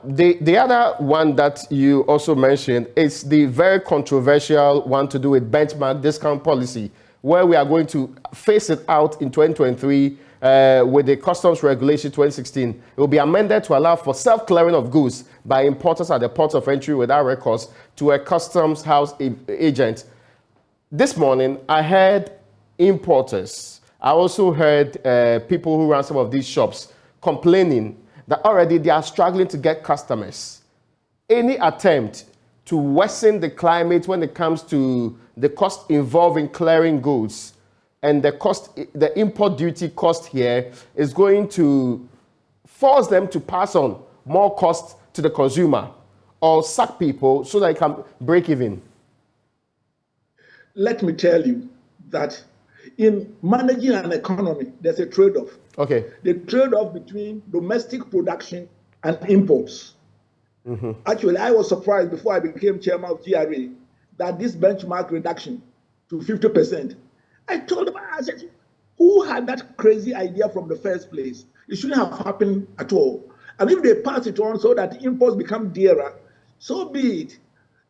the other one that you also mentioned is the very controversial one to do with benchmark discount policy, where we are going to phase it out in 2023 with the Customs Regulation 2016. It will be amended to allow for self-clearing of goods by importers at the port of entry without records to a customs house agent. This morning, I heard importers. I also heard people who run some of these shops complaining that already they are struggling to get customers. Any attempt to worsen the climate when it comes to the cost involved in clearing goods and the import duty cost here is going to force them to pass on more cost to the consumer or sack people so they can break even. Let me tell you that in managing an economy, there's a trade-off. Okay. The trade-off between domestic production and imports. Mm-hmm. Actually, I was surprised before I became chairman of GRA that this benchmark reduction to 50%. I told them, I said, who had that crazy idea from the first place? It shouldn't have happened at all. And if they pass it on so that imports become dearer, so be it.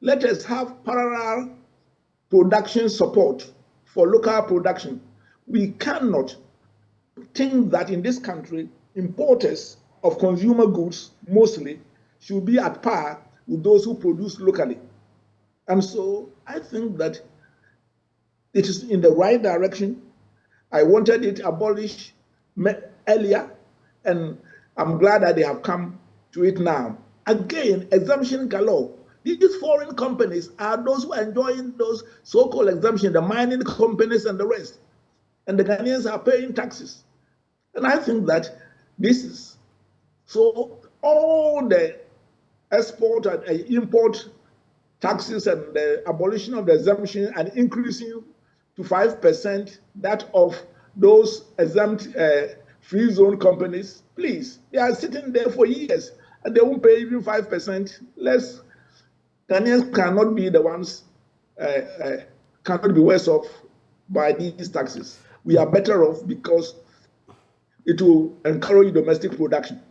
Let us have parallel production support for local production. We cannot think that in this country, importers of consumer goods mostly should be at par with those who produce locally. And so I think that it is in the right direction. I wanted it abolished earlier, and I'm glad that they have come to it now. Again, exemption galore. These foreign companies are those who are enjoying those so-called exemptions, the mining companies and the rest. And the Ghanaians are paying taxes. And I think that this is, so all the export and import taxes and the abolition of the exemption and increasing to 5% that of those exempt free zone companies, please, they are sitting there for years and they won't pay even 5%. Ghanaians cannot be the ones, cannot be worse off by these taxes. We are better off because it will encourage domestic production.